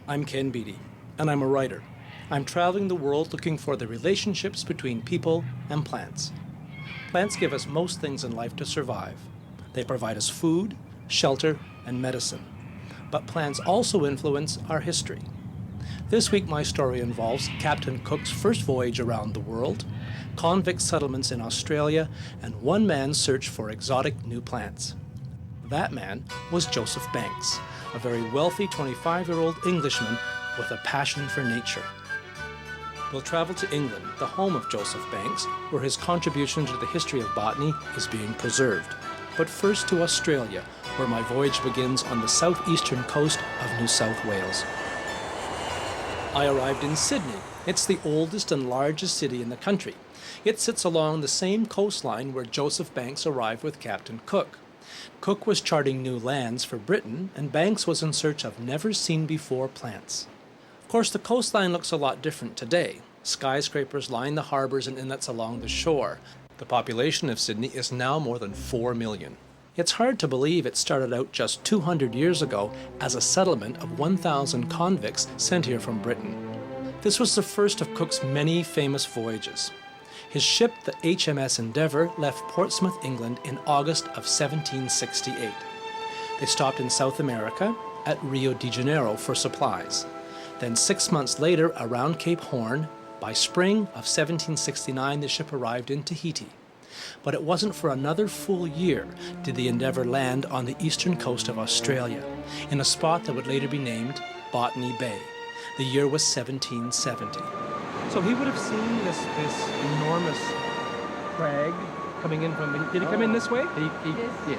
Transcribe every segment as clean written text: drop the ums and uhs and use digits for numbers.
I'm Ken Beattie, and I'm a writer. I'm traveling the world looking for the relationships between people and plants. Plants give us most things in life to survive. They provide us food, shelter, and medicine. But plants also influence our history. This week my story involves Captain Cook's first voyage around the world, convict settlements in Australia, and one man's search for exotic new plants. That man was Joseph Banks, a very wealthy 25-year-old Englishman with a passion for nature. We'll travel to England, the home of Joseph Banks, where his contribution to the history of botany is being preserved. But first to Australia, where my voyage begins on the southeastern coast of New South Wales. I arrived in Sydney. It's the oldest and largest city in the country. It sits along the same coastline where Joseph Banks arrived with Captain Cook. Cook was charting new lands for Britain, and Banks was in search of never-seen-before plants. Of course, the coastline looks a lot different today. Skyscrapers line the harbors and inlets along the shore. The population of Sydney is now more than 4 million. It's hard to believe it started out just 200 years ago as a settlement of 1,000 convicts sent here from Britain. This was the first of Cook's many famous voyages. His ship, the HMS Endeavour, left Portsmouth, England in August of 1768. They stopped in South America at Rio de Janeiro for supplies. Then 6 months later, around Cape Horn, by spring of 1769, the ship arrived in Tahiti. But it wasn't for another full year did the Endeavour land on the eastern coast of Australia, in a spot that would later be named Botany Bay. The year was 1770. So he would have seen this enormous crag coming in from... Did he come in this way? Yes, he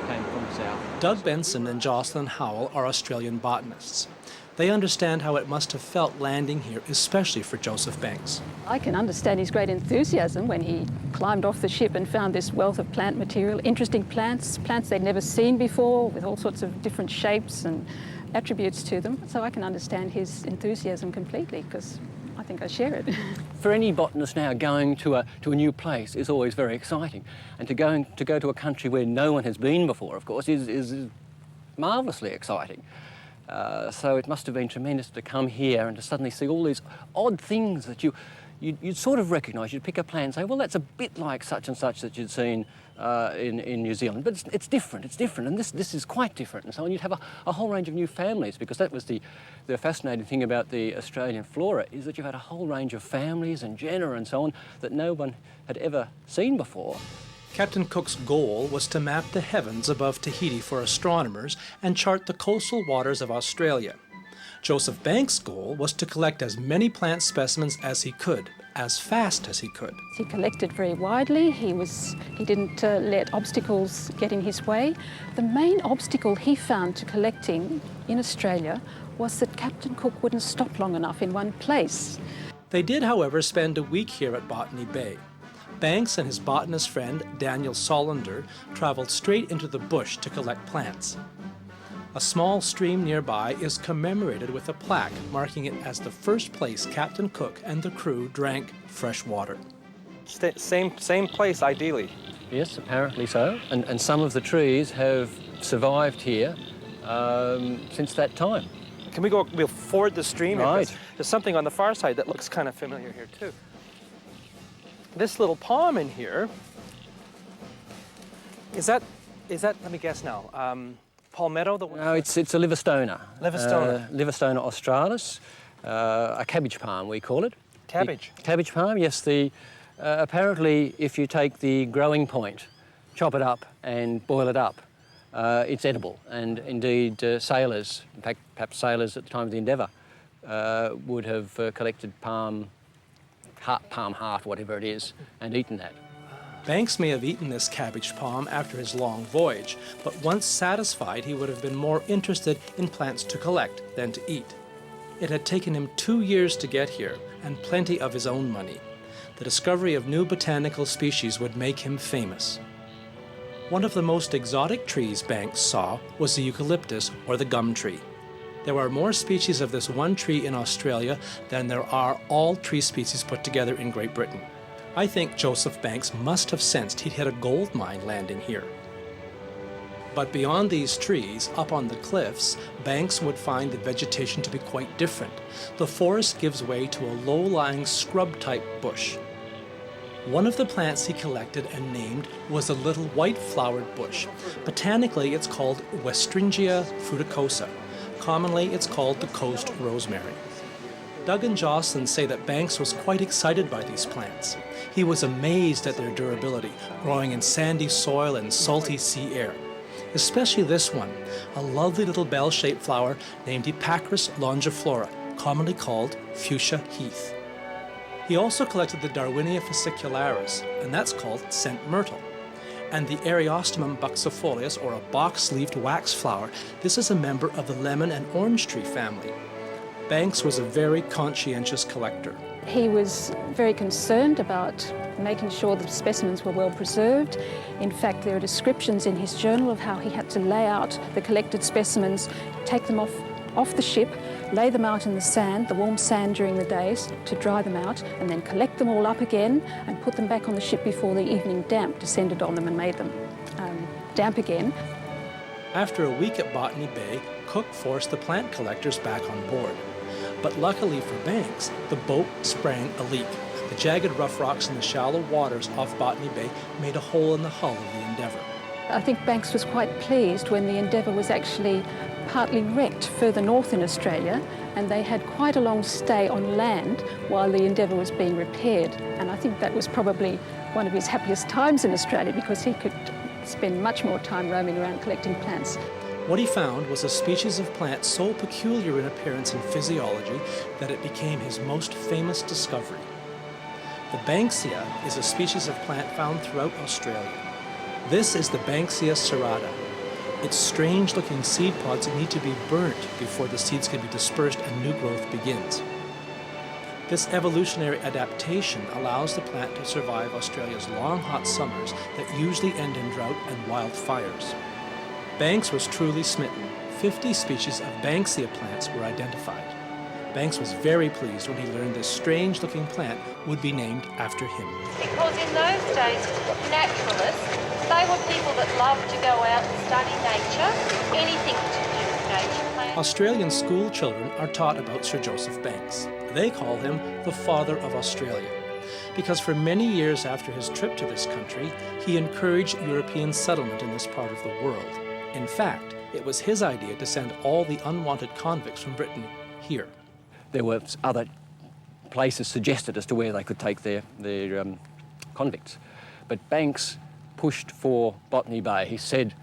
came from the south. Doug Benson and Jocelyn Howell are Australian botanists. They understand how it must have felt landing here, especially for Joseph Banks. I can understand his great enthusiasm when he climbed off the ship and found this wealth of plant material, interesting plants they'd never seen before, with all sorts of different shapes and attributes to them. So I can understand his enthusiasm completely, because I think I share it. For any botanist now, going to a new place is always very exciting. And to go to a country where no one has been before, of course, is marvellously exciting. So it must have been tremendous to come here and to suddenly see all these odd things that you'd sort of recognise. You'd pick a plant and say, well, that's a bit like such and such that you'd seen in New Zealand, but it's different, and this is quite different, and so on. You'd have a whole range of new families, because that was the fascinating thing about the Australian flora, is that you had a whole range of families and genera and so on that no one had ever seen before. Captain Cook's goal was to map the heavens above Tahiti for astronomers and chart the coastal waters of Australia. Joseph Banks' goal was to collect as many plant specimens as he could, as fast as he could. He collected very widely. He didn't let obstacles get in his way. The main obstacle he found to collecting in Australia was that Captain Cook wouldn't stop long enough in one place. They did, however, spend a week here at Botany Bay. Banks and his botanist friend, Daniel Solander, traveled straight into the bush to collect plants. A small stream nearby is commemorated with a plaque marking it as the first place Captain Cook and the crew drank fresh water. Same place, ideally. Yes, apparently so. And some of the trees have survived here since that time. We'll ford the stream. Right. There's something on the far side that looks kind of familiar here too. This little palm in here, is that, let me guess now, palmetto? No, it's a Livistona. Livistona. Livistona australis, a cabbage palm, we call it. Cabbage? Cabbage palm, yes. Apparently, if you take the growing point, chop it up and boil it up, it's edible. And indeed, sailors, in fact, perhaps sailors at the time of the Endeavour, would have collected palm heart, whatever it is, and eaten that. Banks may have eaten this cabbage palm after his long voyage, but once satisfied, he would have been more interested in plants to collect than to eat. It had taken him 2 years to get here, and plenty of his own money. The discovery of new botanical species would make him famous. One of the most exotic trees Banks saw was the eucalyptus, or the gum tree. There are more species of this one tree in Australia than there are all tree species put together in Great Britain. I think Joseph Banks must have sensed he'd hit a gold mine landing here. But beyond these trees, up on the cliffs, Banks would find the vegetation to be quite different. The forest gives way to a low-lying scrub-type bush. One of the plants he collected and named was a little white-flowered bush. Botanically, it's called Westringia fruticosa. Commonly, it's called the coast rosemary. Doug and Jocelyn say that Banks was quite excited by these plants. He was amazed at their durability, growing in sandy soil and salty sea air. Especially this one, a lovely little bell-shaped flower named Epacris longiflora, commonly called fuchsia heath. He also collected the Darwinia fascicularis, and that's called scent myrtle. And the Eriostemum buxifolius, or a box-leaved wax flower, this is a member of the lemon and orange tree family. Banks was a very conscientious collector. He was very concerned about making sure the specimens were well preserved. In fact, there are descriptions in his journal of how he had to lay out the collected specimens, take them off the ship, lay them out in the sand, the warm sand during the days, to dry them out, and then collect them all up again and put them back on the ship before the evening damp descended on them and made them damp again. After a week at Botany Bay, Cook forced the plant collectors back on board. But luckily for Banks, the boat sprang a leak. The jagged rough rocks in the shallow waters off Botany Bay made a hole in the hull of the Endeavour. I think Banks was quite pleased when the Endeavour was actually partly wrecked further north in Australia, and they had quite a long stay on land while the Endeavour was being repaired. And I think that was probably one of his happiest times in Australia, because he could spend much more time roaming around collecting plants. What he found was a species of plant so peculiar in appearance and physiology that it became his most famous discovery. The Banksia is a species of plant found throughout Australia. This is the Banksia serrata. Its strange-looking seed pods need to be burnt before the seeds can be dispersed and new growth begins. This evolutionary adaptation allows the plant to survive Australia's long, hot summers that usually end in drought and wildfires. Banks was truly smitten. 50 species of Banksia plants were identified. Banks was very pleased when he learned this strange-looking plant would be named after him. Because in those days, naturalists, they were people that loved to go out and study nature, anything to do with nature plants. Australian school children are taught about Sir Joseph Banks. They call him the Father of Australia, because for many years after his trip to this country, he encouraged European settlement in this part of the world. In fact, it was his idea to send all the unwanted convicts from Britain here. There were other places suggested as to where they could take their convicts. But Banks pushed for Botany Bay. He said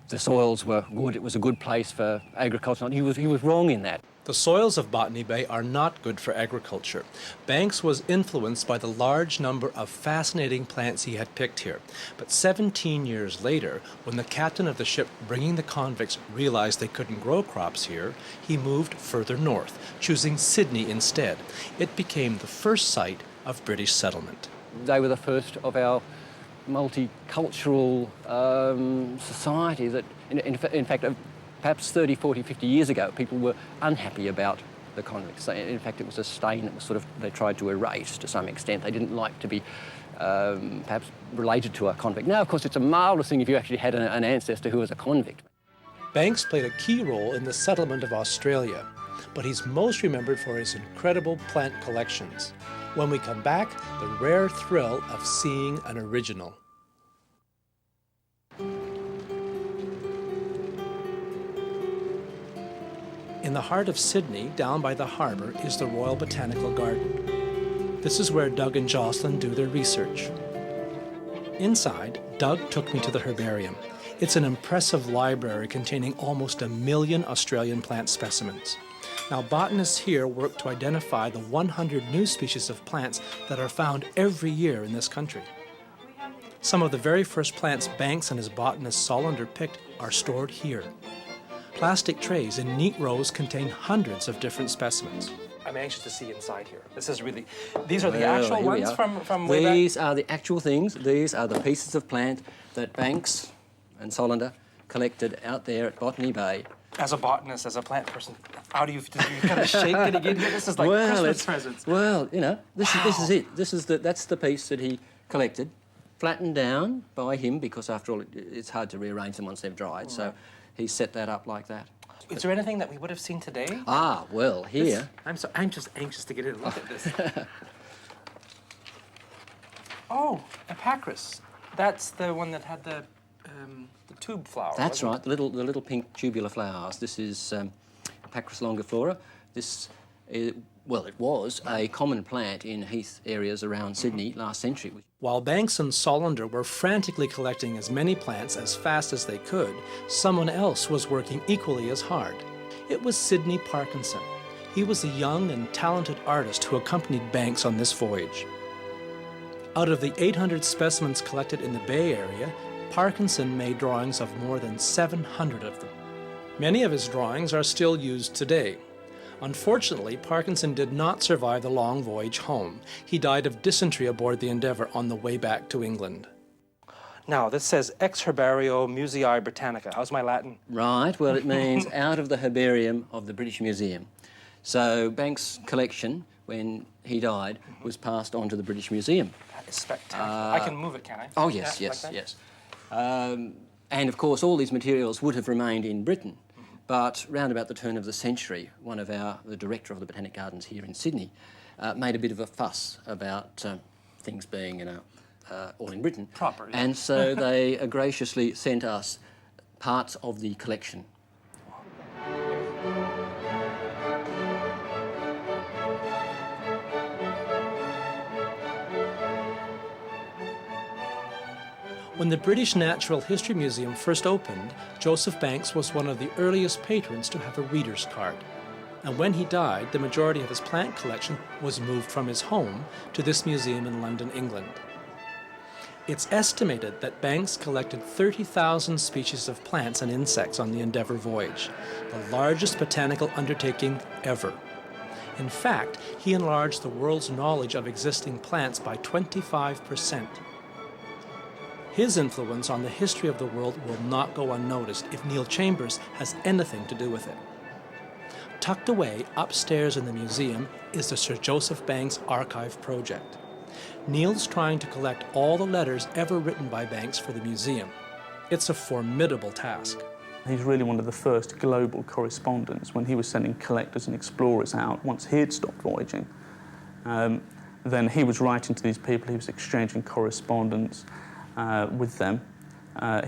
the soils were good, it was a good place for agriculture. He was wrong in that. The soils of Botany Bay are not good for agriculture. Banks was influenced by the large number of fascinating plants he had picked here. But 17 years later, when the captain of the ship bringing the convicts realized they couldn't grow crops here, he moved further north, choosing Sydney instead. It became the first site of British settlement. They were the first of our multicultural society that, in fact, perhaps 30, 40, 50 years ago, people were unhappy about the convicts. In fact, it was a stain that was they tried to erase to some extent. They didn't like to be perhaps related to a convict. Now, of course, it's a marvellous thing if you actually had an ancestor who was a convict. Banks played a key role in the settlement of Australia, but he's most remembered for his incredible plant collections. When we come back, the rare thrill of seeing an original. In the heart of Sydney, down by the harbour, is the Royal Botanical Garden. This is where Doug and Jocelyn do their research. Inside, Doug took me to the herbarium. It's an impressive library containing almost 1 million Australian plant specimens. Now, botanists here work to identify the 100 new species of plants that are found every year in this country. Some of the very first plants Banks and his botanist Solander picked are stored here. Plastic trays in neat rows contain hundreds of different specimens. I'm anxious to see inside here. This is really, these are the actual ones from way back? These are the actual things. These are the pieces of plant that Banks and Solander collected out there at Botany Bay. As a botanist, as a plant person, how do you kind of shake getting in here? This is like Christmas presents. Well, you know, this is it. That's the piece that he collected. flattened down by him because, after all, it's hard to rearrange them once they've dried. Right. So he set that up like that. Is there anything that we would have seen today? Ah, well, here... I'm just anxious to get in and look at this. Oh, Epacris. That's the one that had the tube flower. That's right, the little pink tubular flowers. This is Epacris longiflora. This is, well, it was a common plant in heath areas around Sydney last century. While Banks and Solander were frantically collecting as many plants as fast as they could, someone else was working equally as hard. It was Sidney Parkinson. He was a young and talented artist who accompanied Banks on this voyage. Out of the 800 specimens collected in the Bay Area, Parkinson made drawings of more than 700 of them. Many of his drawings are still used today. Unfortunately, Parkinson did not survive the long voyage home. He died of dysentery aboard the Endeavour on the way back to England. Now, this says Ex Herbario Musei Britannica. How's my Latin? Right, well, it means out of the herbarium of the British Museum. So Banks' collection, when he died, was passed on to the British Museum. That is spectacular. I can move it, can I? Oh, yes, Yeah, yes, like yes. And, of course, all these materials would have remained in Britain. But round about the turn of the century, the director of the Botanic Gardens here in Sydney, made a bit of a fuss about things being, all in Britain. Proper, yeah. And so they graciously sent us parts of the collection. When the British Natural History Museum first opened, Joseph Banks was one of the earliest patrons to have a reader's card. And when he died, the majority of his plant collection was moved from his home to this museum in London, England. It's estimated that Banks collected 30,000 species of plants and insects on the Endeavour voyage, the largest botanical undertaking ever. In fact, he enlarged the world's knowledge of existing plants by 25%. His influence on the history of the world will not go unnoticed if Neil Chambers has anything to do with it. Tucked away upstairs in the museum is the Sir Joseph Banks Archive Project. Neil's trying to collect all the letters ever written by Banks for the museum. It's a formidable task. He's really one of the first global correspondents when he was sending collectors and explorers out once he had stopped voyaging. Then he was writing to these people, he was exchanging correspondence with them.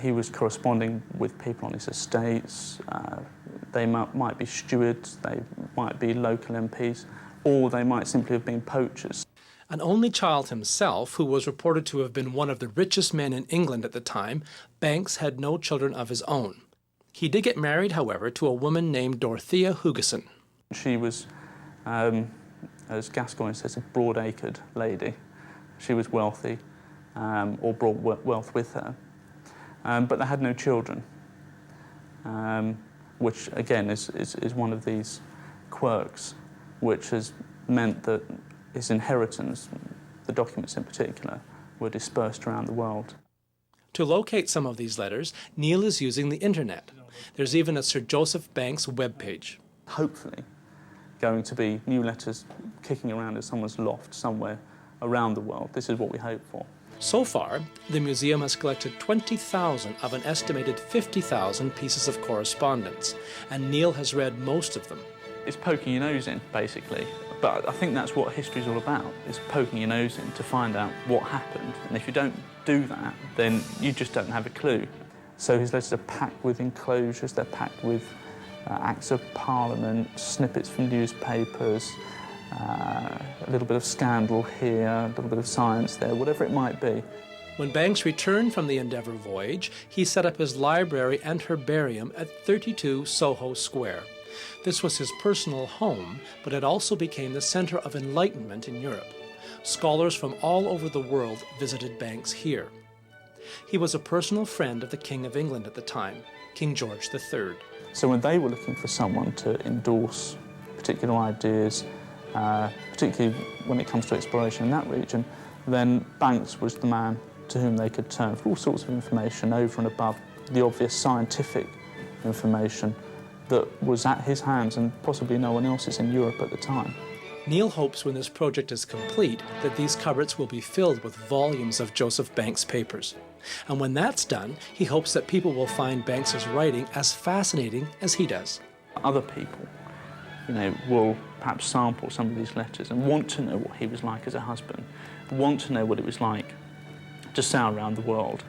He was corresponding with people on his estates. They might be stewards, they might be local MPs, or they might simply have been poachers. An only child himself, who was reported to have been one of the richest men in England at the time, Banks had no children of his own. He did get married, however, to a woman named Dorothea Hugeson. She was, as Gascoigne says, a broad-acred lady. She was wealthy, or brought wealth with her, but they had no children, which again is one of these quirks, which has meant that his inheritance, the documents in particular, were dispersed around the world. To locate some of these letters, Neil is using the internet. There's even a Sir Joseph Banks webpage. Hopefully going to be new letters kicking around in someone's loft somewhere around the world. This is what we hope for. So far, the museum has collected 20,000 of an estimated 50,000 pieces of correspondence, and Neil has read most of them. It's poking your nose in, basically. But I think that's what history's all about, is poking your nose in to find out what happened. And if you don't do that, then you just don't have a clue. So his letters are packed with enclosures, they're packed with acts of parliament, snippets from newspapers, a little bit of scandal here, a little bit of science there, whatever it might be. When Banks returned from the Endeavour voyage, he set up his library and herbarium at 32 Soho Square. This was his personal home, but it also became the centre of enlightenment in Europe. Scholars from all over the world visited Banks here. He was a personal friend of the King of England at the time, King George III. So when they were looking for someone to endorse particular ideas, particularly when it comes to exploration in that region, then Banks was the man to whom they could turn for all sorts of information over and above the obvious scientific information that was at his hands and possibly no one else's in Europe at the time. Neil hopes when this project is complete that these cupboards will be filled with volumes of Joseph Banks' papers. And when that's done, he hopes that people will find Banks's writing as fascinating as he does. Other people, will perhaps sample some of these letters and want to know what he was like as a husband, want to know what it was like to sail around the world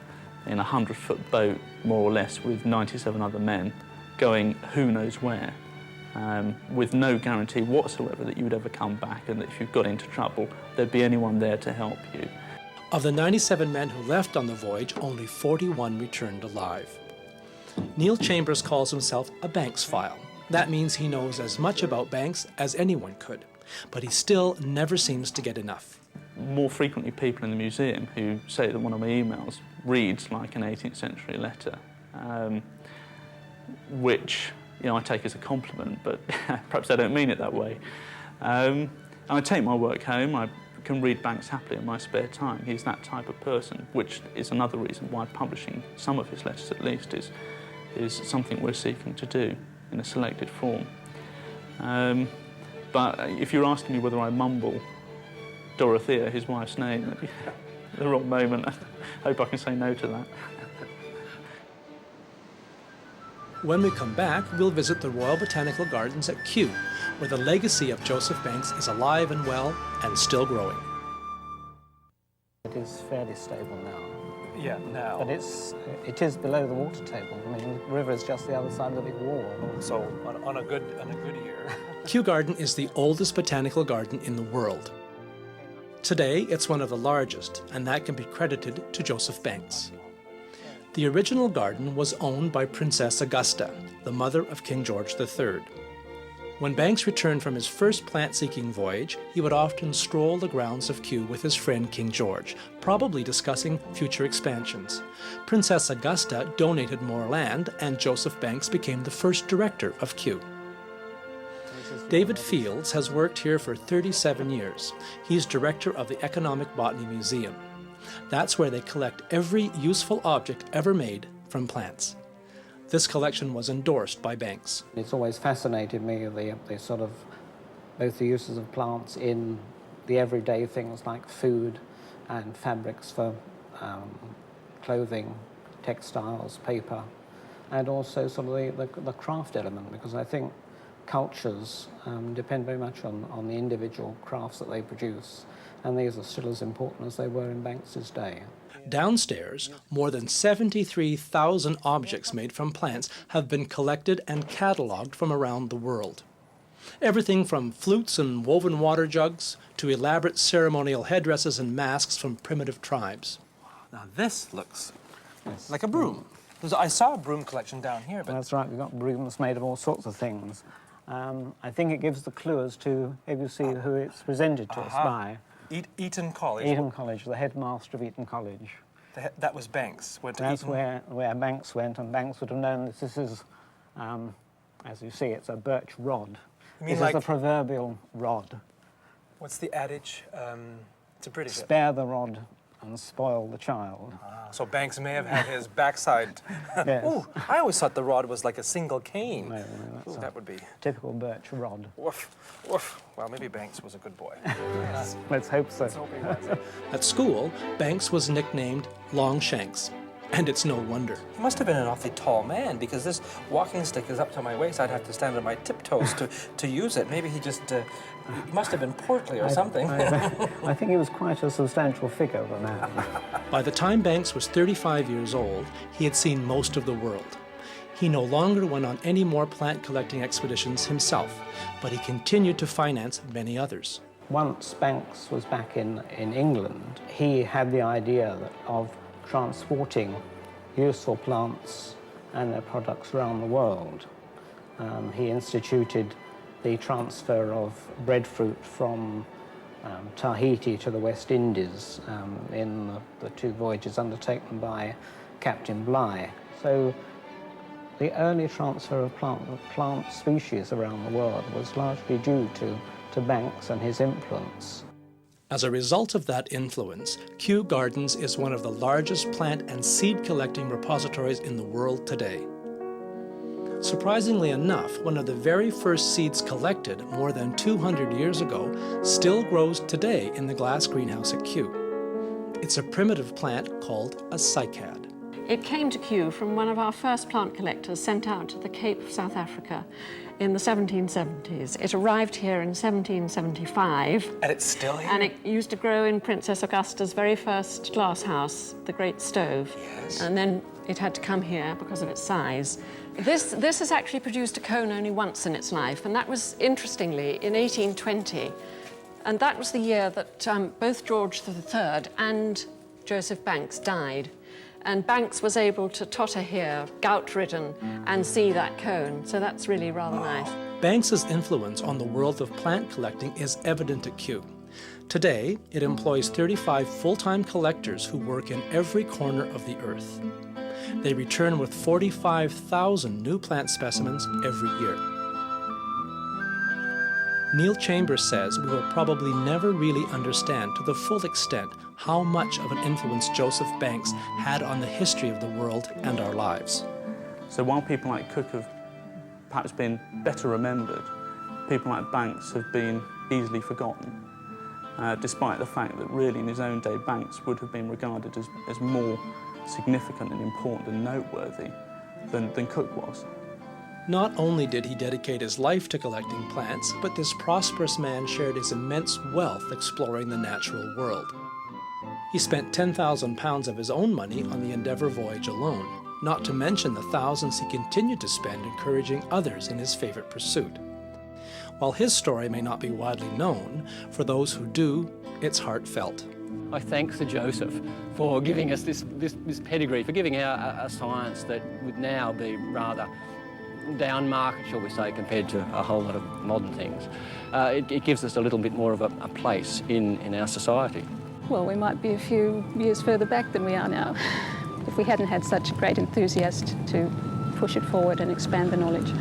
in a 100-foot boat, more or less, with 97 other men, going who knows where, with no guarantee whatsoever that you would ever come back, and that if you got into trouble, there'd be anyone there to help you. Of the 97 men who left on the voyage, only 41 returned alive. Neil Chambers calls himself a Banks file. That means he knows as much about Banks as anyone could, but he still never seems to get enough. More frequently, people in the museum who say that one of my emails reads like an 18th century letter, which I take as a compliment, but perhaps I don't mean it that way. I take my work home. I can read Banks happily in my spare time. He's that type of person, which is another reason why publishing some of his letters, at least, is something we're seeking to do in a selected form. But if you're asking me whether I mumble Dorothea, his wife's name, at the wrong moment, I hope I can say no to that. When we come back, we'll visit the Royal Botanical Gardens at Kew, where the legacy of Joseph Banks is alive and well and still growing. It is fairly stable now, Yeah, now. but it is below the water table. I mean, the river is just the other side of the big wall. So on a good year. Kew Garden is the oldest botanical garden in the world. Today, it's one of the largest, and that can be credited to Joseph Banks. The original garden was owned by Princess Augusta, the mother of King George III. When Banks returned from his first plant-seeking voyage, he would often stroll the grounds of Kew with his friend King George, probably discussing future expansions. Princess Augusta donated more land, and Joseph Banks became the first director of Kew. David Fields has worked here for 37 years. He's director of the Economic Botany Museum. That's where they collect every useful object ever made from plants. This collection was endorsed by Banks. It's always fascinated me, the sort of, both the uses of plants in the everyday things like food and fabrics for clothing, textiles, paper, and also sort of the craft element, because I think cultures depend very much on the individual crafts that they produce, and these are still as important as they were in Banks's day. Downstairs, more than 73,000 objects made from plants have been collected and catalogued from around the world. Everything from flutes and woven water jugs to elaborate ceremonial headdresses and masks from primitive tribes. Now this looks like a broom. I saw a broom collection down here, but That's right, we've got brooms made of all sorts of things. I think it gives the clue as to, if you see who it's presented to us by. Eton College. Eton College, the headmaster of Eton College. That was Banks. Went to That's Eton. where Banks went, and Banks would have known that this is, as you see, it's a birch rod. You mean This like- is the proverbial rod. What's the adage? It's a British. Spare the rod and spoil the child. So Banks may have had his backside. Yes. Ooh, I always thought the rod was like a single cane. No, that's Ooh, that would be. typical birch rod. Woof, woof. Well, maybe Banks was a good boy. Let's hope so. At school, Banks was nicknamed Longshanks, and it's no wonder. He must have been an awfully tall man, because this walking stick is up to my waist. I'd have to stand on my tiptoes to use it. Maybe he just he must have been portly or something. I think he was quite a substantial figure, the man. By the time Banks was 35 years old, he had seen most of the world. He no longer went on any more plant collecting expeditions himself, but he continued to finance many others. Once Banks was back in England, he had the idea of transporting useful plants and their products around the world. He instituted the transfer of breadfruit from Tahiti to the West Indies in the two voyages undertaken by Captain Bligh. So the early transfer of plant species around the world was largely due to Banks and his influence. As a result of that influence, Kew Gardens is one of the largest plant and seed collecting repositories in the world today. Surprisingly enough, one of the very first seeds collected more than 200 years ago still grows today in the glass greenhouse at Kew. It's a primitive plant called a cycad. It came to Kew from one of our first plant collectors sent out to the Cape of South Africa in the 1770s. It arrived here in 1775. And it's still here? And it used to grow in Princess Augusta's very first glass house, the Great Stove. Yes. And then it had to come here because of its size. This has actually produced a cone only once in its life, and that was, interestingly, in 1820. And that was the year that both George III and Joseph Banks died. And Banks was able to totter here, gout-ridden, and see that cone. So that's really rather nice. Banks's influence on the world of plant collecting is evident at Kew. Today, it employs 35 full-time collectors who work in every corner of the earth. They return with 45,000 new plant specimens every year. Neil Chambers says we will probably never really understand to the full extent how much of an influence Joseph Banks had on the history of the world and our lives. So while people like Cook have perhaps been better remembered, people like Banks have been easily forgotten, despite the fact that really in his own day Banks would have been regarded as more significant and important and noteworthy than Cook was. Not only did he dedicate his life to collecting plants, but this prosperous man shared his immense wealth exploring the natural world. He spent £10,000 of his own money on the Endeavour voyage alone, not to mention the thousands he continued to spend encouraging others in his favorite pursuit. While his story may not be widely known, for those who do, it's heartfelt. I thank Sir Joseph for giving us this pedigree, for giving our a science that would now be rather down market, shall we say, compared to a whole lot of modern things. It gives us a little bit more of a place in our society. Well, we might be a few years further back than we are now if we hadn't had such a great enthusiast to push it forward and expand the knowledge.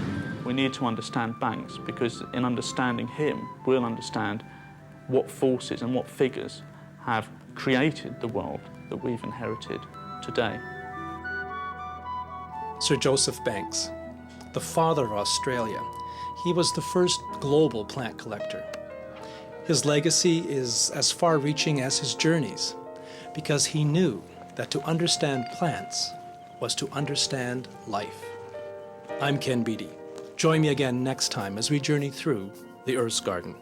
We need to understand Banks because in understanding him, we'll understand what forces and what figures have created the world that we've inherited today. Sir Joseph Banks, the father of Australia, he was the first global plant collector. His legacy is as far-reaching as his journeys, because he knew that to understand plants was to understand life. I'm Ken Beattie. Join me again next time as we journey through the Earth's Garden.